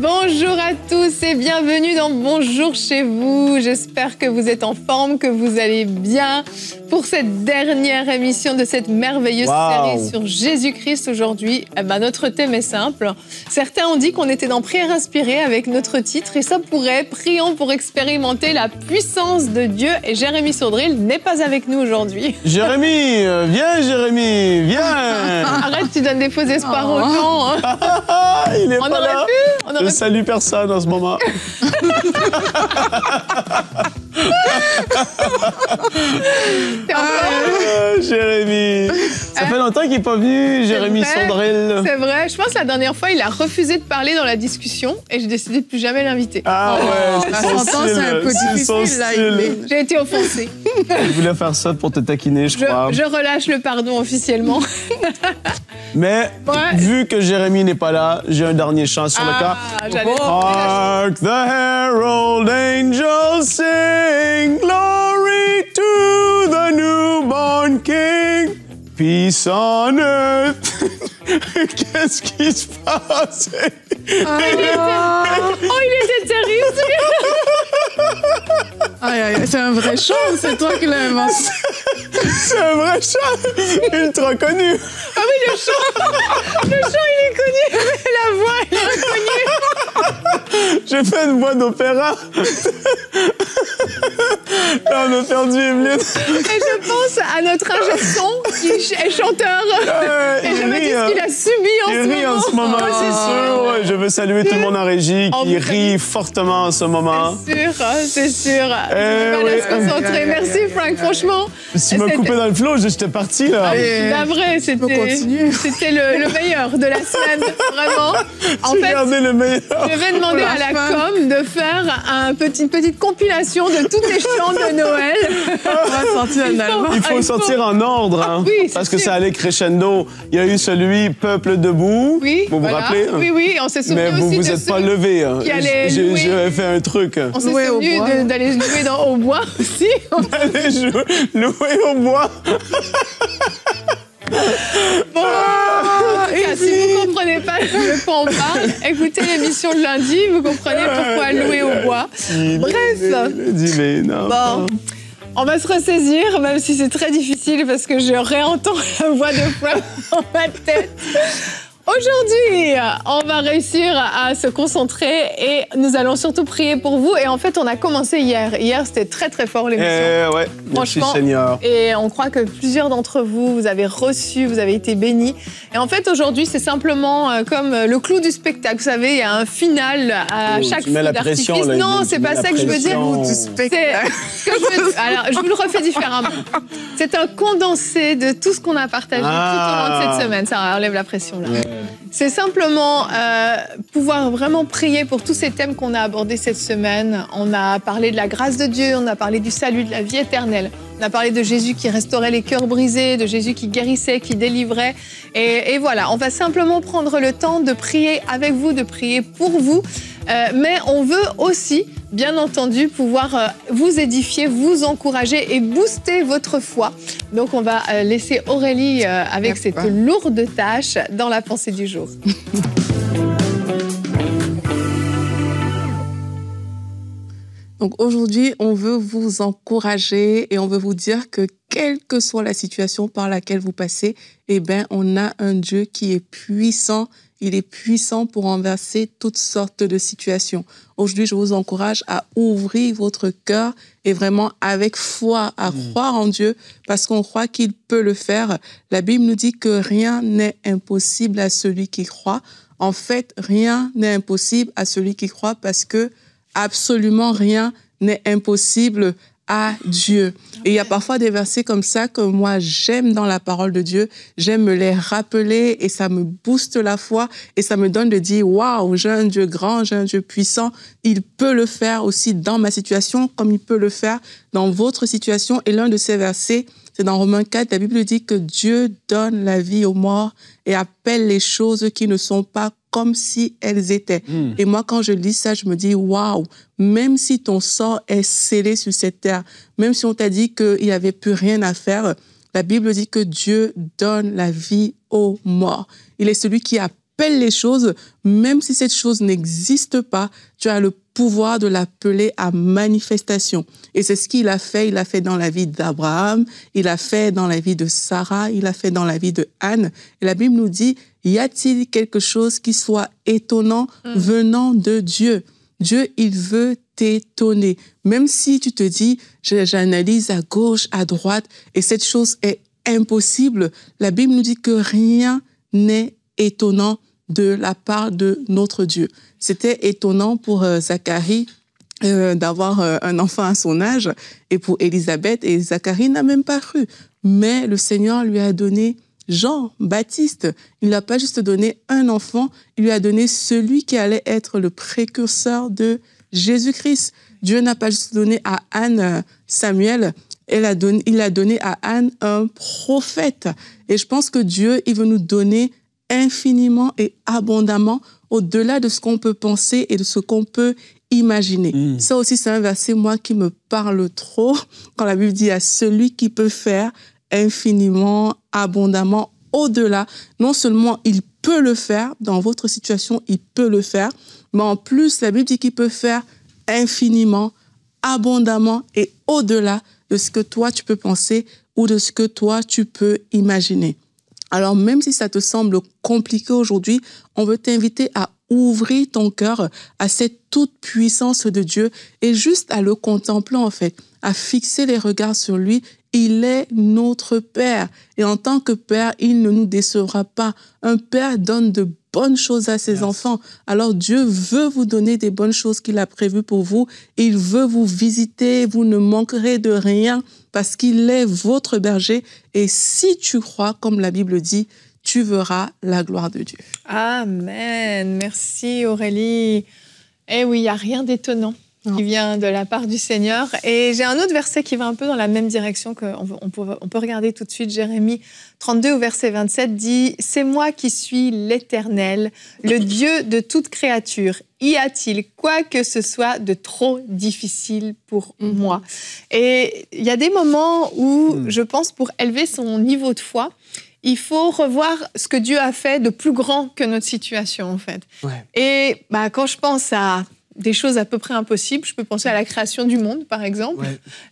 Bonjour à tous et bienvenue dans Bonjour chez vous. J'espère que vous êtes en forme, que vous allez bien pour cette dernière émission de cette merveilleuse série sur Jésus-Christ aujourd'hui. Notre thème est simple. Certains ont dit qu'on était dans Prière inspirée avec notre titre et ça pourrait. Prions pour expérimenter la puissance de Dieu et Jérémy Saudril n'est pas avec nous aujourd'hui. Jérémy, viens Jérémy, viens. Arrête, tu donnes des faux espoirs aux gens. Hein. Il est pas là. Je salue personne en ce moment. Jérémy. Ça fait longtemps qu'il n'est pas venu, Jérémy Saudril. C'est vrai. Je pense que la dernière fois, il a refusé de parler dans la discussion et j'ai décidé de plus jamais l'inviter. Ah ouais, c'est son style. C'est un peu difficile, là. J'ai été offensée. Il voulait faire ça pour te taquiner, je crois. Je relâche le pardon officiellement. Mais, vu que Jérémy n'est pas là, j'ai un dernier chant sur le cas. Hark the herald angels sing, glory to the newborn King, peace on earth. Qu'est-ce qui se passe? Il était terrible. C'est un vrai chant, c'est toi qui l'as inventé. C'est un vrai chant, ultra connu. Ah oui, le chant, il est connu. La voix, elle est reconnue. J'ai fait une voix d'opéra. Là, on a perdu Evelyne. Et je pense à notre ingé son qui est chanteur. Et je me dis ce qu'il a subi en ce moment. Il rit en ce moment, c'est sûr. Ouais, je veux saluer tout le monde en régie qui rit fortement en ce moment. C'est sûr. On va se concentrer. Merci Frank, franchement. Tu m'as coupé dans le flow, j'étais parti là. La vraie, c'était le meilleur de la semaine, vraiment. En fait, le meilleur. Je vais demander à la com de faire une petite compilation de tous les chants de Noël. On va sortir un album. Il faut sortir en ordre, hein, parce que ça allait crescendo. Il y a eu celui Peuple debout. Oui, vous vous rappelez? Oui, on s'est souvenu aussi de Mais vous n'êtes pas levé. Hein. J'ai fait un truc. On s'est souvenu d'aller jouer au bois aussi. D'aller louer au bois. Bon, si vous ne comprenez pas de quoi on parle, écoutez l'émission de lundi, vous comprenez pourquoi louer au bois. Bref. Bon. On va se ressaisir, même si c'est très difficile parce que je réentends la voix de Frank dans ma tête. Aujourd'hui, on va réussir à se concentrer et nous allons surtout prier pour vous. Et en fait, on a commencé hier. Hier, c'était très, très fort l'émission. Ouais, merci Seigneur. Et on croit que plusieurs d'entre vous, vous avez reçu, vous avez été bénis. Et en fait, aujourd'hui, c'est simplement comme le clou du spectacle. Vous savez, il y a un final à chaque feu d'artifice. Non, c'est pas ça que je veux dire. Alors, je vous le refais différemment. C'est un condensé de tout ce qu'on a partagé tout au long de cette semaine. Ça enlève la pression, là. C'est simplement pouvoir vraiment prier pour tous ces thèmes qu'on a abordés cette semaine. On a parlé de la grâce de Dieu, on a parlé du salut, de la vie éternelle. On a parlé de Jésus qui restaurait les cœurs brisés, de Jésus qui guérissait, qui délivrait. Et voilà, on va simplement prendre le temps de prier avec vous, de prier pour vous. Mais on veut aussi, bien entendu, pouvoir vous édifier, vous encourager et booster votre foi. Donc, on va laisser Aurélie avec cette lourde tâche dans la pensée du jour. Donc aujourd'hui, on veut vous encourager et on veut vous dire que quelle que soit la situation par laquelle vous passez, on a un Dieu qui est puissant. Il est puissant pour renverser toutes sortes de situations. Aujourd'hui, je vous encourage à ouvrir votre cœur et vraiment avec foi à croire en Dieu parce qu'on croit qu'il peut le faire. La Bible nous dit que rien n'est impossible à celui qui croit. En fait, rien n'est impossible à celui qui croit parce que absolument rien n'est impossible à Dieu. Et il y a parfois des versets comme ça que moi j'aime dans la parole de Dieu, j'aime me les rappeler et ça me booste la foi et ça me donne de dire waouh, j'ai un Dieu grand, j'ai un Dieu puissant, il peut le faire aussi dans ma situation comme il peut le faire dans votre situation. Et l'un de ces versets, c'est dans Romains 4, la Bible dit que Dieu donne la vie aux morts et appelle les choses qui ne sont pas comme si elles étaient. Et moi, quand je lis ça, je me dis, waouh, même si ton sort est scellé sur cette terre, même si on t'a dit qu'il n'y avait plus rien à faire, la Bible dit que Dieu donne la vie aux morts. Il est celui qui appelle appelles les choses, même si cette chose n'existe pas, tu as le pouvoir de l'appeler à manifestation. Et c'est ce qu'il a fait. Il a fait dans la vie d'Abraham, il a fait dans la vie de Sarah, il a fait dans la vie de Anne. Et la Bible nous dit, y a-t-il quelque chose qui soit étonnant venant de Dieu? Dieu, il veut t'étonner. Même si tu te dis, j'analyse à gauche, à droite, et cette chose est impossible, la Bible nous dit que rien n'est étonnant de la part de notre Dieu. C'était étonnant pour Zacharie d'avoir un enfant à son âge, et pour Élisabeth, et Zacharie n'a même pas cru. Mais le Seigneur lui a donné Jean-Baptiste. Il n'a pas juste donné un enfant, il lui a donné celui qui allait être le précurseur de Jésus-Christ. Dieu n'a pas juste donné à Anne Samuel, il a donné à Anne un prophète. Et je pense que Dieu, il veut nous donner infiniment et abondamment au-delà de ce qu'on peut penser et de ce qu'on peut imaginer. Ça aussi, c'est un verset, moi, qui me parle trop quand la Bible dit à celui qui peut faire infiniment, abondamment, au-delà. Non seulement il peut le faire, dans votre situation, il peut le faire, mais en plus, la Bible dit qu'il peut faire infiniment, abondamment et au-delà de ce que toi, tu peux penser ou de ce que toi, tu peux imaginer. Alors, même si ça te semble compliqué aujourd'hui, on veut t'inviter à ouvrir ton cœur à cette toute-puissance de Dieu et juste à le contempler, en fait, à fixer les regards sur lui. Il est notre Père. Et en tant que Père, il ne nous décevra pas. Un Père donne de bonnes choses à ses enfants. Alors Dieu veut vous donner des bonnes choses qu'il a prévues pour vous. Il veut vous visiter. Vous ne manquerez de rien parce qu'il est votre berger. Et si tu crois, comme la Bible dit, tu verras la gloire de Dieu. Amen. Merci Aurélie. Eh oui, il n'y a rien d'étonnant qui vient de la part du Seigneur. Et j'ai un autre verset qui va un peu dans la même direction qu'on peut regarder tout de suite. Jérémie 32 au verset 27 dit « C'est moi qui suis l'Éternel, le Dieu de toute créature. Y a-t-il quoi que ce soit de trop difficile pour moi ?» Et il y a des moments où, je pense, pour élever son niveau de foi, il faut revoir ce que Dieu a fait de plus grand que notre situation, en fait. Ouais. Et quand je pense à des choses à peu près impossibles, je peux penser à la création du monde, par exemple,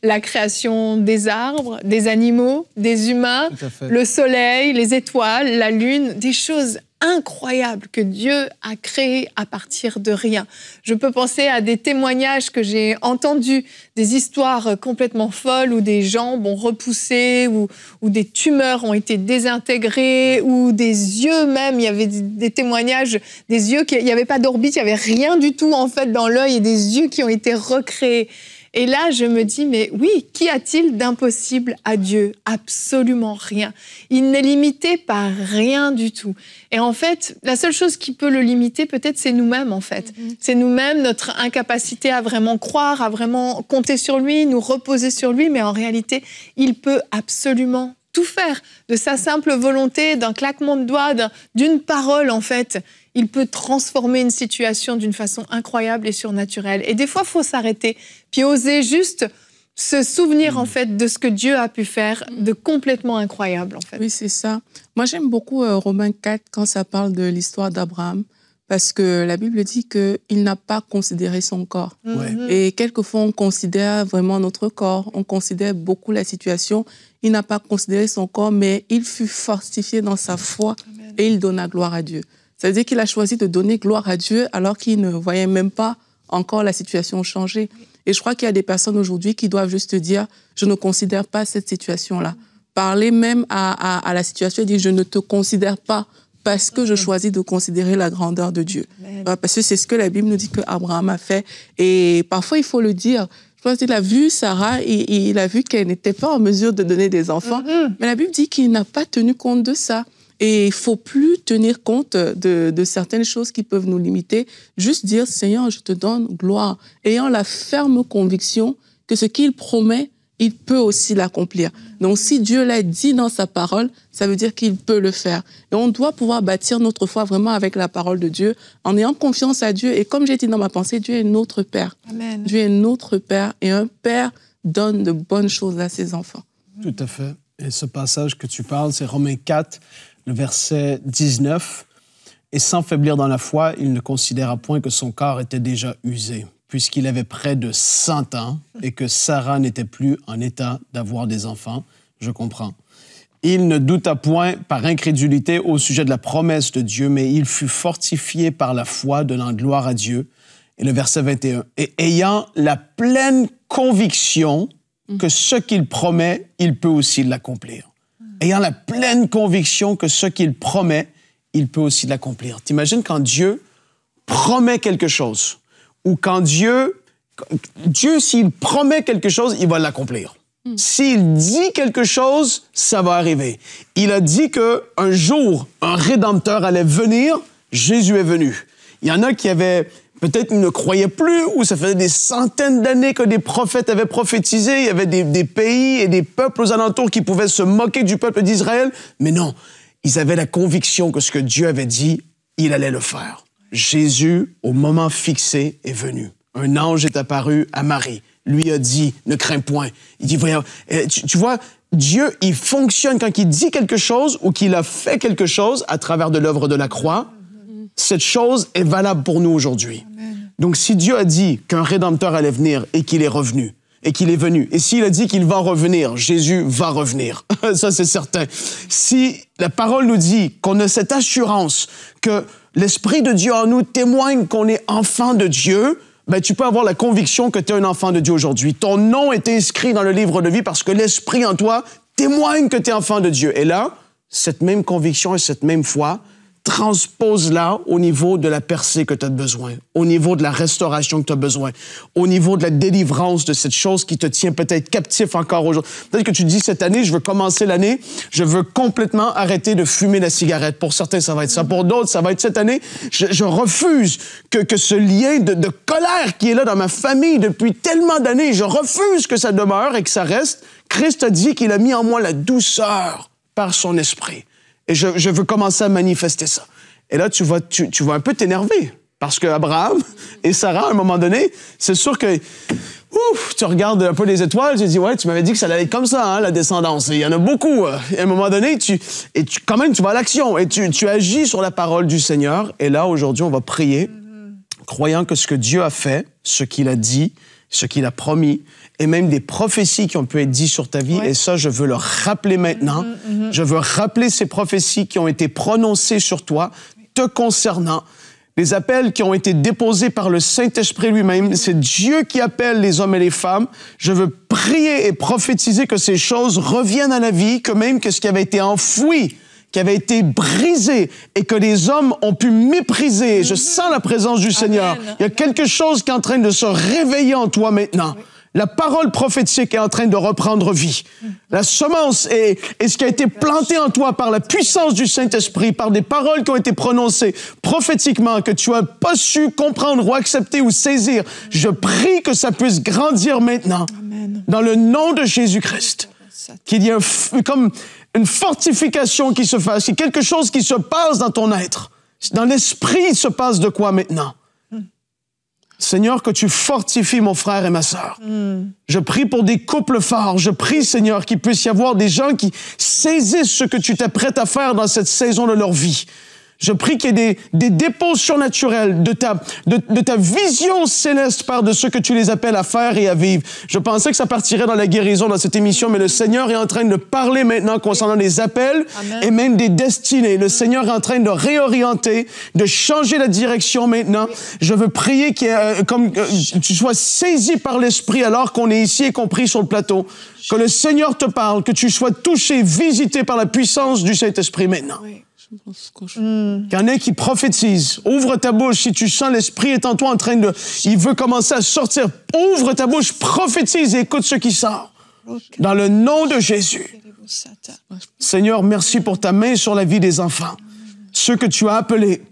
la création des arbres, des animaux, des humains, le soleil, les étoiles, la lune, des choses incroyables que Dieu a créées à partir de rien. Je peux penser à des témoignages que j'ai entendus, des histoires complètement folles où des jambes ont repoussé, où des tumeurs ont été désintégrées, ou des yeux même, il y avait des témoignages, des yeux, il n'y avait pas d'orbite, il n'y avait rien du tout en fait dans l'œil, et des yeux qui ont été recréés. Et là, je me dis, mais oui, qu'y a-t-il d'impossible à Dieu? Absolument rien. Il n'est limité par rien du tout. Et en fait, la seule chose qui peut le limiter, peut-être, c'est nous-mêmes, en fait. C'est nous-mêmes, notre incapacité à vraiment croire, à vraiment compter sur lui, nous reposer sur lui. Mais en réalité, il peut absolument tout faire. De sa simple volonté, d'un claquement de doigts, d'une parole, en fait. Il peut transformer une situation d'une façon incroyable et surnaturelle. Et des fois, il faut s'arrêter, puis oser juste se souvenir, en fait, de ce que Dieu a pu faire de complètement incroyable, en fait. Oui, c'est ça. Moi, j'aime beaucoup Romains 4 quand ça parle de l'histoire d'Abraham, parce que la Bible dit qu'il n'a pas considéré son corps. Et quelquefois, on considère vraiment notre corps, on considère beaucoup la situation. Il n'a pas considéré son corps, mais il fut fortifié dans sa foi. Amen. Et il donna gloire à Dieu. Ça veut dire qu'il a choisi de donner gloire à Dieu alors qu'il ne voyait même pas encore la situation changer. Et je crois qu'il y a des personnes aujourd'hui qui doivent juste dire « je ne considère pas cette situation-là ». Parler même à la situation et dire « je ne te considère pas parce que je choisis de considérer la grandeur de Dieu ». Parce que c'est ce que la Bible nous dit qu'Abraham a fait. Et parfois, il faut le dire. Je pense qu'il a vu Sarah, il a vu qu'elle n'était pas en mesure de donner des enfants. Mais la Bible dit qu'il n'a pas tenu compte de ça. Et il ne faut plus tenir compte de certaines choses qui peuvent nous limiter. Juste dire, Seigneur, je te donne gloire. Ayant la ferme conviction que ce qu'il promet, il peut aussi l'accomplir. Donc, si Dieu l'a dit dans sa parole, ça veut dire qu'il peut le faire. Et on doit pouvoir bâtir notre foi vraiment avec la parole de Dieu, en ayant confiance à Dieu. Et comme j'ai dit dans ma pensée, Dieu est notre Père. Amen. Dieu est notre Père. Et un Père donne de bonnes choses à ses enfants. Tout à fait. Et ce passage que tu parles, c'est Romains 4, le verset 19. Et sans faiblir dans la foi, il ne considéra point que son corps était déjà usé, puisqu'il avait près de 100 ans et que Sarah n'était plus en état d'avoir des enfants. Je comprends. Il ne douta point par incrédulité au sujet de la promesse de Dieu, mais il fut fortifié par la foi, donnant gloire à Dieu. Et le verset 21. Et ayant la pleine conviction que ce qu'il promet, il peut aussi l'accomplir. Ayant la pleine conviction que ce qu'il promet, il peut aussi l'accomplir. T'imagines quand Dieu promet quelque chose, ou quand Dieu, s'il promet quelque chose, il va l'accomplir. S'il dit quelque chose, ça va arriver. Il a dit qu'un jour, un Rédempteur allait venir, Jésus est venu. Il y en a qui avaient, peut-être ne croyaient plus, ou ça faisait des centaines d'années que des prophètes avaient prophétisé, il y avait des pays et des peuples aux alentours qui pouvaient se moquer du peuple d'Israël, mais non, ils avaient la conviction que ce que Dieu avait dit, il allait le faire. Jésus, au moment fixé, est venu. Un ange est apparu à Marie. Lui a dit, ne crains point. Il dit, voyons, tu vois, Dieu, il fonctionne quand il dit quelque chose ou qu'il a fait quelque chose à travers de l'œuvre de la croix. Cette chose est valable pour nous aujourd'hui. Donc, si Dieu a dit qu'un Rédempteur allait venir et qu'il est revenu, et qu'il est venu, et s'il a dit qu'il va revenir, Jésus va revenir. Ça, c'est certain. Si la parole nous dit qu'on a cette assurance que l'Esprit de Dieu en nous témoigne qu'on est enfant de Dieu, ben, tu peux avoir la conviction que tu es un enfant de Dieu aujourd'hui. Ton nom est inscrit dans le livre de vie parce que l'Esprit en toi témoigne que tu es enfant de Dieu. Et là, cette même conviction et cette même foi, transpose-la au niveau de la percée que tu as besoin, au niveau de la restauration que tu as besoin, au niveau de la délivrance de cette chose qui te tient peut-être captif encore aujourd'hui. Peut-être que tu te dis, cette année, je veux commencer l'année, je veux complètement arrêter de fumer la cigarette. Pour certains, ça va être ça. Pour d'autres, ça va être cette année, je refuse que ce lien de colère qui est là dans ma famille depuis tellement d'années, je refuse que ça demeure et que ça reste. Christ a dit qu'il a mis en moi la douceur par son esprit. Et je veux commencer à manifester ça. Et là, tu vas un peu t'énerver. Parce que Abraham et Sarah, à un moment donné, c'est sûr que tu regardes un peu les étoiles, tu te dis, ouais, tu m'avais dit que ça allait être comme ça, hein, la descendance. Et il y en a beaucoup. Et à un moment donné, quand même, tu vas à l'action et tu agis sur la parole du Seigneur. Et là, aujourd'hui, on va prier, croyant que ce que Dieu a fait, ce qu'il a dit, ce qu'il a promis, et même des prophéties qui ont pu être dites sur ta vie. Ouais. Et ça, je veux le rappeler maintenant. Je veux rappeler ces prophéties qui ont été prononcées sur toi, te concernant. Les appels qui ont été déposés par le Saint-Esprit lui-même. C'est Dieu qui appelle les hommes et les femmes. Je veux prier et prophétiser que ces choses reviennent à la vie, que même que ce qui avait été enfoui, qui avait été brisé et que les hommes ont pu mépriser. Je sens la présence du Seigneur. Il y a quelque chose qui est en train de se réveiller en toi maintenant. La parole prophétique est en train de reprendre vie. La semence et ce qui a été planté en toi par la puissance du Saint-Esprit, par des paroles qui ont été prononcées prophétiquement, que tu n'as pas su comprendre ou accepter ou saisir. Je prie que ça puisse grandir maintenant. Amen. Dans le nom de Jésus-Christ. Qu'il y ait comme une fortification qui se fasse, qu'il y ait quelque chose qui se passe dans ton être. Dans l'esprit, il se passe de quoi maintenant? Seigneur, que tu fortifies mon frère et ma sœur. Je prie pour des couples forts. Je prie, Seigneur, qu'il puisse y avoir des gens qui saisissent ce que tu t'apprêtes à faire dans cette saison de leur vie. Je prie qu'il y ait des dépôts surnaturels de ta vision céleste, Père, de ce que tu les appelles à faire et à vivre. Je pensais que ça partirait dans la guérison dans cette émission, mais le Seigneur est en train de parler maintenant concernant les appels et même des destinées. Le Seigneur est en train de réorienter, de changer la direction maintenant. Je veux prier que tu sois saisi par l'Esprit alors qu'on est ici et qu'on prie sur le plateau. Que le Seigneur te parle, que tu sois touché, visité par la puissance du Saint-Esprit maintenant. Qu'il y en ait qui prophétisent. Ouvre ta bouche si tu sens l'Esprit est en toi en train de... Il veut commencer à sortir. Ouvre ta bouche, prophétise et écoute ce qui sort. Dans le nom de Jésus. Seigneur, merci pour ta main sur la vie des enfants. Ceux que tu as appelés.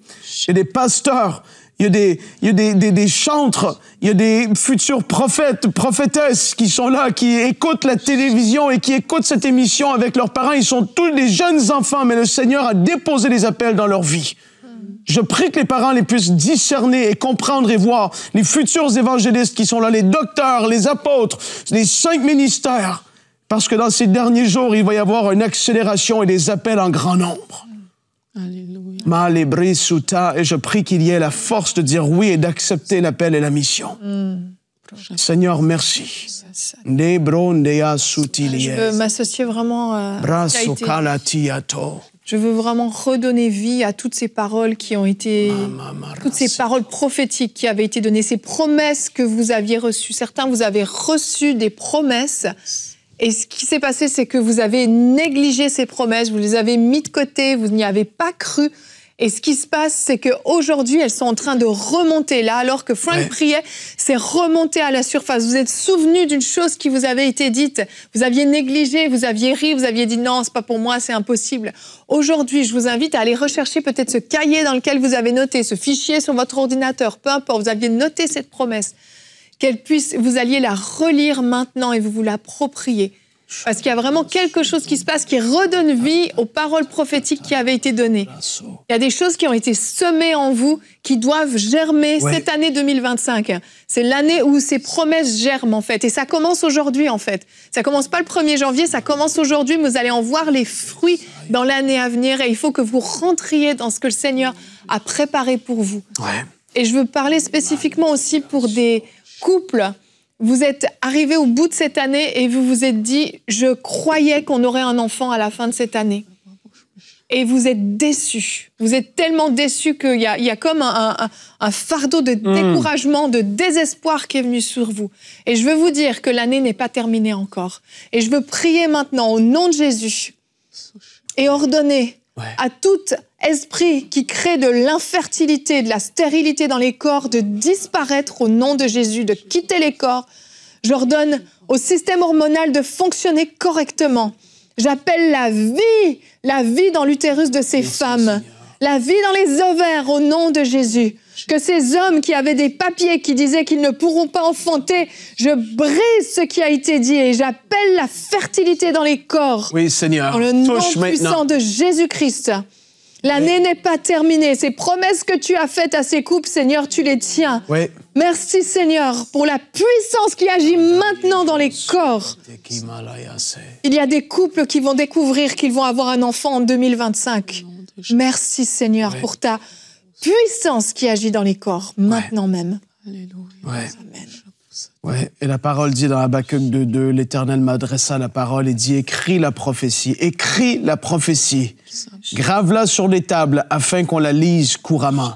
Il y a des pasteurs, il y a des chantres, il y a des futurs prophètes, prophétesses qui sont là, qui écoutent la télévision et qui écoutent cette émission avec leurs parents. Ils sont tous des jeunes enfants, mais le Seigneur a déposé les appels dans leur vie. Je prie que les parents les puissent discerner et comprendre et voir les futurs évangélistes qui sont là, les docteurs, les apôtres, les 5 ministères, parce que dans ces derniers jours, il va y avoir une accélération et des appels en grand nombre. Alléluia. Et je prie qu'il y ait la force de dire oui et d'accepter l'appel et la mission. Seigneur, merci. Je veux m'associer vraiment à Je veux vraiment redonner vie à toutes ces paroles qui ont été, toutes ces paroles prophétiques qui avaient été données, ces promesses que vous aviez reçues. Certains, vous avez reçu des promesses. Et ce qui s'est passé, c'est que vous avez négligé ces promesses, vous les avez mis de côté, vous n'y avez pas cru. Et ce qui se passe, c'est qu'aujourd'hui, elles sont en train de remonter. Là, alors que Frank priait, c'est remonté à la surface. Vous êtes souvenu d'une chose qui vous avait été dite. Vous aviez négligé, vous aviez ri, vous aviez dit non, c'est pas pour moi, c'est impossible. Aujourd'hui, je vous invite à aller rechercher peut-être ce cahier dans lequel vous avez noté, ce fichier sur votre ordinateur, peu importe, vous aviez noté cette promesse. Vous alliez la relire maintenant et vous l'approprier. Parce qu'il y a vraiment quelque chose qui se passe qui redonne vie aux paroles prophétiques qui avaient été données. Il y a des choses qui ont été semées en vous qui doivent germer cette année 2025. C'est l'année où ces promesses germent, en fait. Et ça commence aujourd'hui, en fait. Ça commence pas le 1er janvier, ça commence aujourd'hui, mais vous allez en voir les fruits dans l'année à venir. Et il faut que vous rentriez dans ce que le Seigneur a préparé pour vous. Et je veux parler spécifiquement aussi pour des couples. Vous êtes arrivés au bout de cette année et vous vous êtes dit « Je croyais qu'on aurait un enfant à la fin de cette année ». Et vous êtes déçus. Vous êtes tellement déçus qu'il y a comme un fardeau de découragement, de désespoir qui est venu sur vous. Et je veux vous dire que l'année n'est pas terminée encore. Et je veux prier maintenant au nom de Jésus et ordonner à tout esprit qui crée de l'infertilité, de la stérilité dans les corps, de disparaître au nom de Jésus, de quitter les corps. J'ordonne au système hormonal de fonctionner correctement. J'appelle la vie dans l'utérus de ces femmes, la vie dans les ovaires au nom de Jésus. Que ces hommes qui avaient des papiers qui disaient qu'ils ne pourront pas enfanter, je brise ce qui a été dit et j'appelle la fertilité dans les corps. Oui, Seigneur. Dans le nom puissant de Jésus-Christ. L'année n'est pas terminée. Ces promesses que tu as faites à ces couples, Seigneur, tu les tiens. Merci, Seigneur, pour la puissance qui agit maintenant dans les corps. Il y a des couples qui vont découvrir qu'ils vont avoir un enfant en 2025. Merci, Seigneur, pour ta puissance qui agit dans les corps, maintenant même. Alléluia. Amen. Et la parole dit dans Habakkuk 2:2, l'Éternel m'adressa la parole et dit, écris la prophétie, grave-la sur les tables afin qu'on la lise couramment.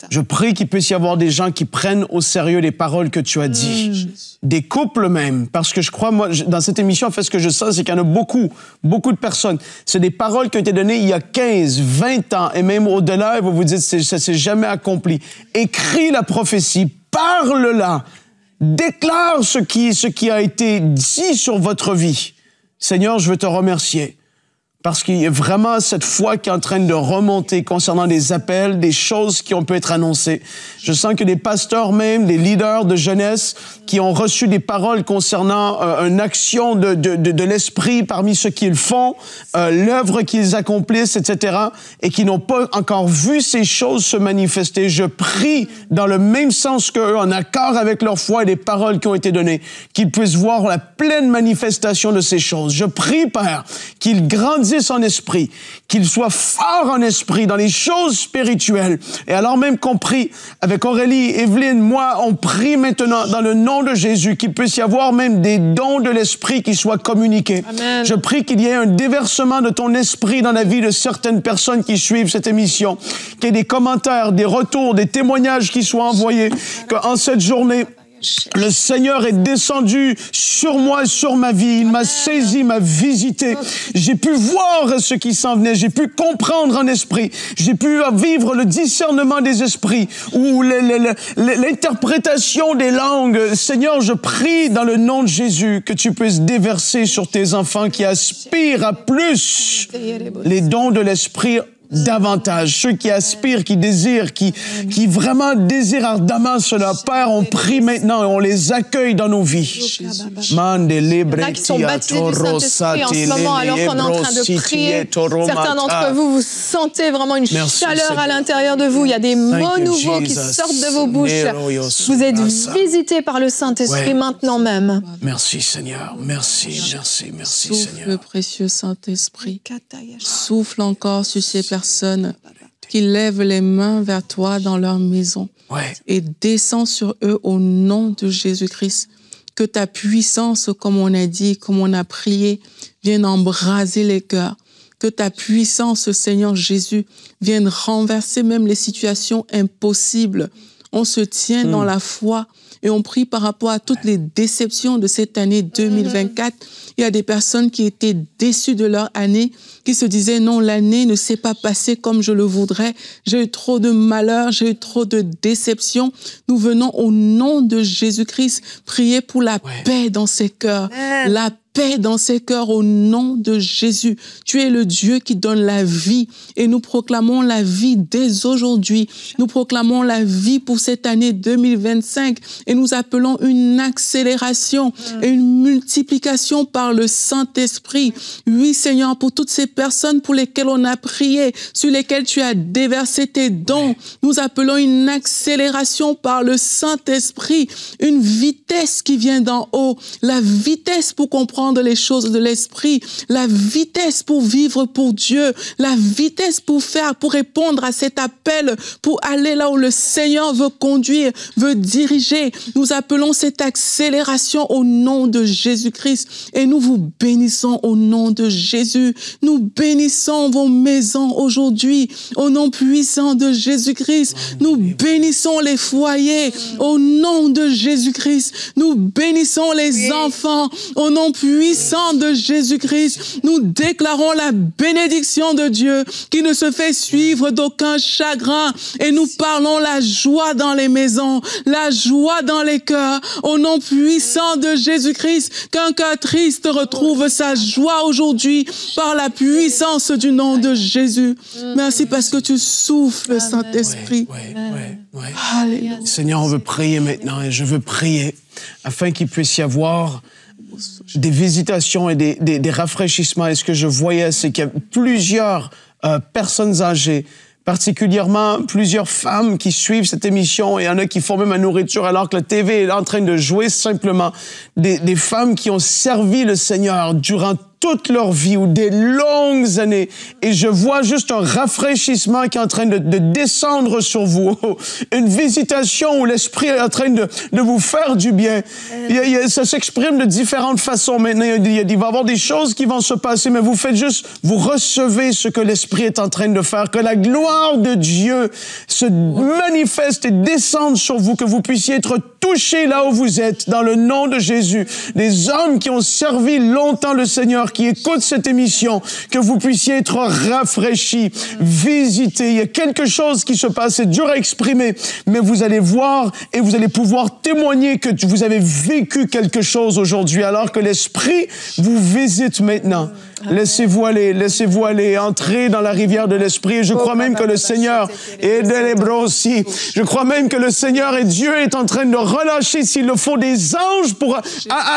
Je prie qu'il puisse y avoir des gens qui prennent au sérieux les paroles que tu as dit. Des couples même. Parce que je crois, moi, dans cette émission, en fait, ce que je sens, c'est qu'il y en a beaucoup de personnes. C'est des paroles qui ont été données il y a 15, 20 ans, et même au-delà, et vous vous dites, ça s'est jamais accompli. Écris la prophétie, parle-la, déclare ce qui a été dit sur votre vie. Seigneur, je veux te remercier. Parce qu'il y a vraiment cette foi qui est en train de remonter concernant des appels, des choses qui ont pu être annoncées. Je sens que des pasteurs même, des leaders de jeunesse qui ont reçu des paroles concernant une action de l'esprit parmi ceux qu'ils font, l'œuvre qu'ils accomplissent, etc., et qui n'ont pas encore vu ces choses se manifester. Je prie dans le même sens qu'eux, en accord avec leur foi et les paroles qui ont été données, qu'ils puissent voir la pleine manifestation de ces choses. Je prie, Père, qu'ils grandissent en esprit, qu'il soit fort en esprit dans les choses spirituelles. Et alors même qu'on prie avec Aurélie, Evelyne, moi, on prie maintenant dans le nom de Jésus qu'il puisse y avoir même des dons de l'esprit qui soient communiqués. Amen. Je prie qu'il y ait un déversement de ton esprit dans la vie de certaines personnes qui suivent cette émission, qu'il y ait des commentaires, des retours, des témoignages qui soient envoyés, qu'en cette journée, le Seigneur est descendu sur moi et sur ma vie. Il m'a saisi, m'a visité. J'ai pu voir ce qui s'en venait. J'ai pu comprendre en esprit. J'ai pu vivre le discernement des esprits ou l'interprétation des langues. Seigneur, je prie dans le nom de Jésus que tu puisses déverser sur tes enfants qui aspirent à plus les dons de l'esprit davantage. Ceux qui aspirent, qui désirent, qui vraiment désirent ardemment cela. Père, on prie maintenant et on les accueille dans nos vies. Il y en a qui sont baptisés du Saint-Esprit en ce moment alors qu'on est en train de prier. Certains d'entre vous, vous sentez vraiment une chaleur à l'intérieur de vous. Il y a des mots nouveaux qui sortent de vos bouches. Vous êtes visités par le Saint-Esprit maintenant même. Merci Seigneur, merci Seigneur. Souffle, précieux Saint-Esprit. Souffle encore sur ces personnes qui lèvent les mains vers toi dans leur maison et descends sur eux au nom de Jésus-Christ. Que ta puissance, comme on a dit, comme on a prié, vienne embraser les cœurs. Que ta puissance, Seigneur Jésus, vienne renverser même les situations impossibles. On se tient dans la foi et on prie par rapport à toutes les déceptions de cette année 2024. Il y a des personnes qui étaient déçues de leur année, qui se disaient non, l'année ne s'est pas passée comme je le voudrais. J'ai eu trop de malheur, j'ai eu trop de déceptions. Nous venons au nom de Jésus-Christ prier pour la paix dans ces cœurs, la paix dans ces cœurs au nom de Jésus. Tu es le Dieu qui donne la vie et nous proclamons la vie dès aujourd'hui. Nous proclamons la vie pour cette année 2025 et nous appelons une accélération et une multiplication par le Saint-Esprit. Oui, Seigneur, pour toutes ces personnes pour lesquelles on a prié, sur lesquelles tu as déversé tes dons, nous appelons une accélération par le Saint-Esprit, une vitesse qui vient d'en haut, la vitesse pour comprendre les choses de l'esprit, la vitesse pour vivre pour Dieu, la vitesse pour répondre à cet appel, pour aller là où le Seigneur veut conduire, veut diriger. Nous appelons cette accélération au nom de Jésus-Christ et nous vous bénissons au nom de Jésus. Nous bénissons vos maisons aujourd'hui au nom puissant de Jésus-Christ. Nous bénissons les foyers au nom de Jésus-Christ. Nous bénissons les enfants au nom puissant de Jésus-Christ. Nous déclarons la bénédiction de Dieu qui ne se fait suivre d'aucun chagrin et nous parlons la joie dans les maisons, la joie dans les cœurs au nom puissant de Jésus-Christ. Qu'un cœur triste retrouve sa joie aujourd'hui par la puissance du nom de Jésus. Merci parce que tu souffles, Saint-Esprit. Alléluia. Seigneur, on veut prier maintenant et je veux prier afin qu'il puisse y avoir des visitations et des rafraîchissements. Et ce que je voyais, c'est qu'il y a plusieurs personnes âgées, particulièrement plusieurs femmes qui suivent cette émission. Il y en a qui font même la nourriture alors que la TV est en train de jouer simplement. Des femmes qui ont servi le Seigneur durant toute leur vie ou des longues années. Et je vois juste un rafraîchissement qui est en train de descendre sur vous. Une visitation où l'Esprit est en train de vous faire du bien. Ça s'exprime de différentes façons maintenant. Il va y avoir des choses qui vont se passer, mais vous faites juste, vous recevez ce que l'Esprit est en train de faire. Que la gloire de Dieu se manifeste et descende sur vous, que vous puissiez être touchés là où vous êtes, dans le nom de Jésus. Des hommes qui ont servi longtemps le Seigneur, qui écoutent cette émission, que vous puissiez être rafraîchis, visités. Il y a quelque chose qui se passe, c'est dur à exprimer, mais vous allez voir et vous allez pouvoir témoigner que vous avez vécu quelque chose aujourd'hui, alors que l'Esprit vous visite maintenant. Laissez-vous aller, entrez dans la rivière de l'Esprit. Et je crois même que le Seigneur je crois même que le Seigneur et Dieu est en train de relâcher, s'il le faut, des anges pour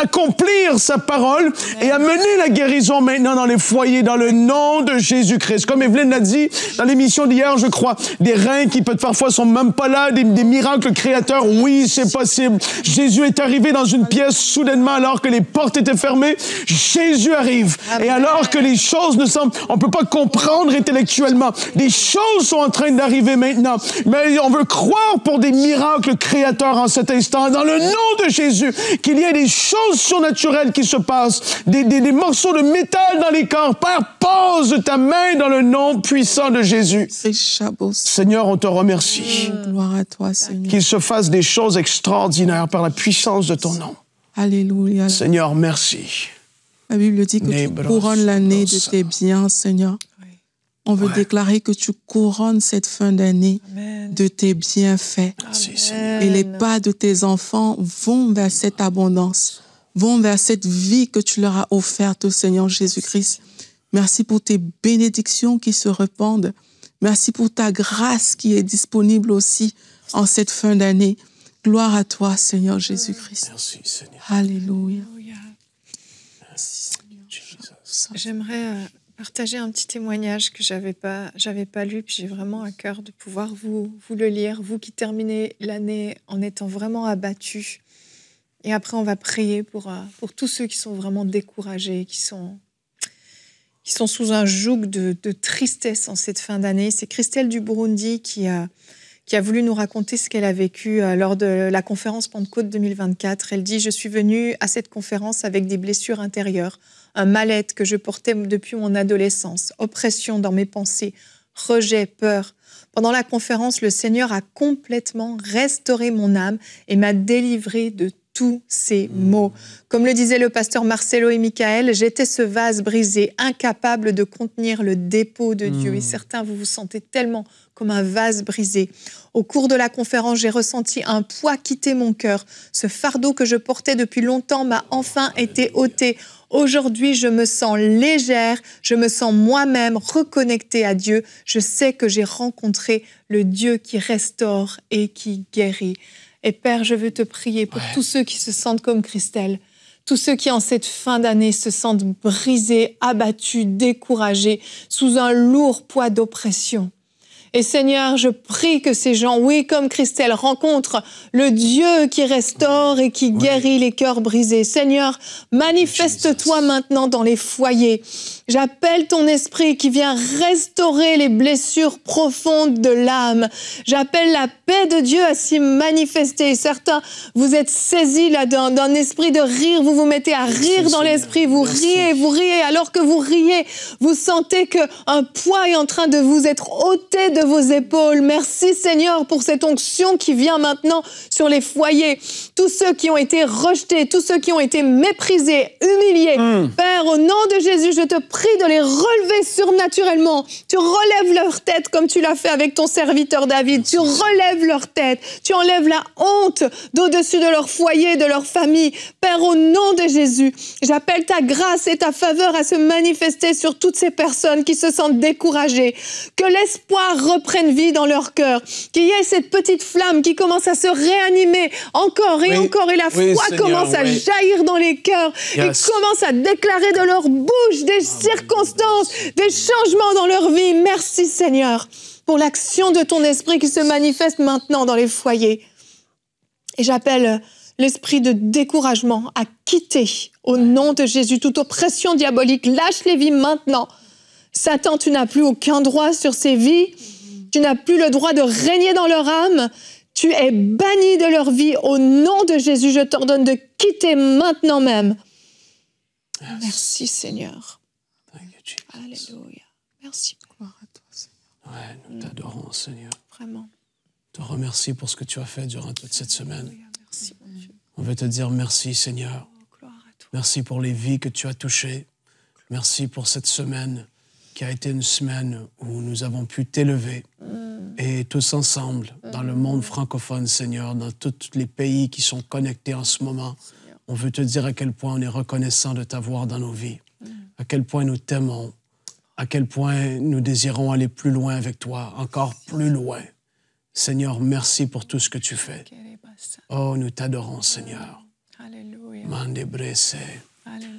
accomplir sa parole et amener la guérison maintenant dans les foyers, dans le nom de Jésus-Christ. Comme Evelyne l'a dit dans l'émission d'hier, je crois, des reins qui peut-être parfois sont même pas là, des miracles créateurs. Oui, c'est possible. Jésus est arrivé dans une pièce soudainement alors que les portes étaient fermées. Jésus arrive. Et alors que les choses ne semblent, on peut pas comprendre intellectuellement. Des choses sont en train d'arriver maintenant. Mais on veut croire pour des miracles créateurs en cet instant, dans le nom de Jésus, qu'il y ait des choses surnaturelles qui se passent, des morceaux de métal dans les corps. Père, pose ta main dans le nom puissant de Jésus. Seigneur, on te remercie. Gloire à toi, Seigneur. Qu'il se fasse des choses extraordinaires par la puissance de ton nom. Alléluia. Seigneur, merci. La Bible dit que tu couronnes l'année de tes biens, Seigneur. On veut déclarer que tu couronnes cette fin d'année de tes bienfaits. Et les pas de tes enfants vont vers cette abondance, vont vers cette vie que tu leur as offerte au Seigneur Jésus-Christ. Merci pour tes bénédictions qui se répandent. Merci pour ta grâce qui est disponible aussi en cette fin d'année. Gloire à toi, Seigneur Jésus-Christ. Merci, Seigneur. Alléluia. Merci, Seigneur. J'aimerais partager un petit témoignage que j'avais pas lu, puis j'ai vraiment à cœur de pouvoir vous le lire, vous qui terminez l'année en étant vraiment abattus. Et après, on va prier pour tous ceux qui sont vraiment découragés, qui sont sous un joug de tristesse en cette fin d'année. C'est Christelle du Burundi qui a voulu nous raconter ce qu'elle a vécu lors de la conférence Pentecôte 2024. Elle dit « Je suis venue à cette conférence avec des blessures intérieures, un mal-être que je portais depuis mon adolescence, oppression dans mes pensées, rejet, peur. Pendant la conférence, le Seigneur a complètement restauré mon âme et m'a délivré de tous ces maux. Comme le disait le pasteur Marcelo et Michael, j'étais ce vase brisé, incapable de contenir le dépôt de Dieu. Et certains, vous vous sentez tellement comme un vase brisé. Au cours de la conférence, j'ai ressenti un poids quitter mon cœur. Ce fardeau que je portais depuis longtemps m'a enfin été ôté. Aujourd'hui, je me sens légère, je me sens moi-même reconnectée à Dieu. Je sais que j'ai rencontré le Dieu qui restaure et qui guérit. Et Père, je veux te prier pour tous ceux qui se sentent comme Christelle, tous ceux qui, en cette fin d'année, se sentent brisés, abattus, découragés, sous un lourd poids d'oppression. Et Seigneur, je prie que ces gens, oui, comme Christelle, rencontrent le Dieu qui restaure et qui guérit les cœurs brisés. Seigneur, manifeste-toi maintenant dans les foyers. J'appelle ton esprit qui vient restaurer les blessures profondes de l'âme. J'appelle la paix de Dieu à s'y manifester. Certains, vous êtes saisis là d'un esprit de rire. Vous vous mettez à rire dans l'esprit. Vous riez. Alors que vous riez, vous sentez qu'un poids est en train de vous être ôté de vos épaules. Merci Seigneur pour cette onction qui vient maintenant sur les foyers. Tous ceux qui ont été rejetés, tous ceux qui ont été méprisés, humiliés. Père, au nom de Jésus, je te prie de les relever surnaturellement. Tu relèves leur tête comme tu l'as fait avec ton serviteur David. Tu relèves leur tête. Tu enlèves la honte d'au-dessus de leur foyer, de leur famille. Père, au nom de Jésus, j'appelle ta grâce et ta faveur à se manifester sur toutes ces personnes qui se sentent découragées. Que l'espoir reprenne vie dans leur cœur. Qu'il y ait cette petite flamme qui commence à se réanimer encore et encore. Et la foi commence à jaillir dans les cœurs et commence à déclarer de leur bouche des circonstances, des changements dans leur vie. Merci Seigneur pour l'action de ton esprit qui se manifeste maintenant dans les foyers. Et j'appelle l'esprit de découragement à quitter au nom de Jésus toute oppression diabolique. Lâche les vies maintenant. Satan, tu n'as plus aucun droit sur ces vies. Tu n'as plus le droit de régner dans leur âme. Tu es banni de leur vie. Au nom de Jésus, je t'ordonne de quitter maintenant même. Merci Seigneur. Alléluia. Merci. Gloire à toi, Seigneur. Ouais, nous t'adorons, Seigneur. Vraiment. Te remercie pour ce que tu as fait durant toute cette semaine. Merci, mon Dieu. On veut te dire merci, Seigneur. Gloire à toi. Merci pour les vies que tu as touchées. Merci pour cette semaine qui a été une semaine où nous avons pu t'élever. Et tous ensemble, dans le monde francophone, Seigneur, dans tous les pays qui sont connectés en ce moment, on veut te dire à quel point on est reconnaissant de t'avoir dans nos vies, à quel point nous t'aimons, à quel point nous désirons aller plus loin avec toi, encore plus loin. Seigneur, merci pour tout ce que tu fais. Oh, nous t'adorons, Seigneur. Alléluia. Mande brese. Alléluia.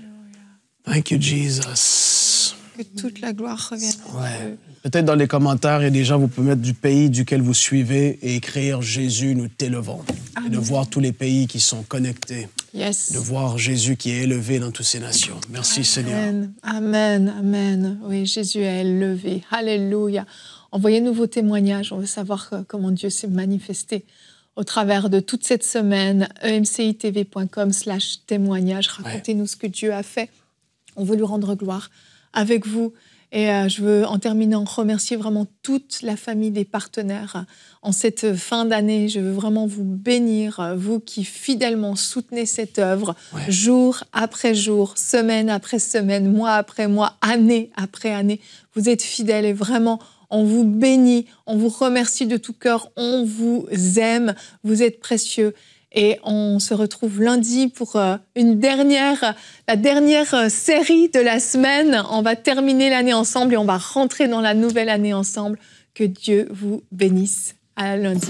Thank you, Jesus. Que toute la gloire revienne à Dieu. Peut-être dans les commentaires, il y a des gens, vous pouvez mettre du pays duquel vous suivez et écrire « Jésus, nous t'élevons ». Et de voir tous les pays qui sont connectés. Yes. De voir Jésus qui est élevé dans toutes ces nations. Merci, Seigneur. Amen, amen. Oui, Jésus est élevé. Alléluia. Envoyez-nous vos témoignages. On veut savoir comment Dieu s'est manifesté au travers de toute cette semaine. emcitv.com/témoignage. Racontez-nous ce que Dieu a fait. On veut lui rendre gloire avec vous. Et je veux, en terminant, remercier vraiment toute la famille des partenaires en cette fin d'année. Je veux vraiment vous bénir, vous qui fidèlement soutenez cette œuvre, jour après jour, semaine après semaine, mois après mois, année après année. Vous êtes fidèles et vraiment, on vous bénit, on vous remercie de tout cœur, on vous aime, vous êtes précieux. Et on se retrouve lundi pour la dernière série de la semaine. On va terminer l'année ensemble et on va rentrer dans la nouvelle année ensemble. Que Dieu vous bénisse. À lundi.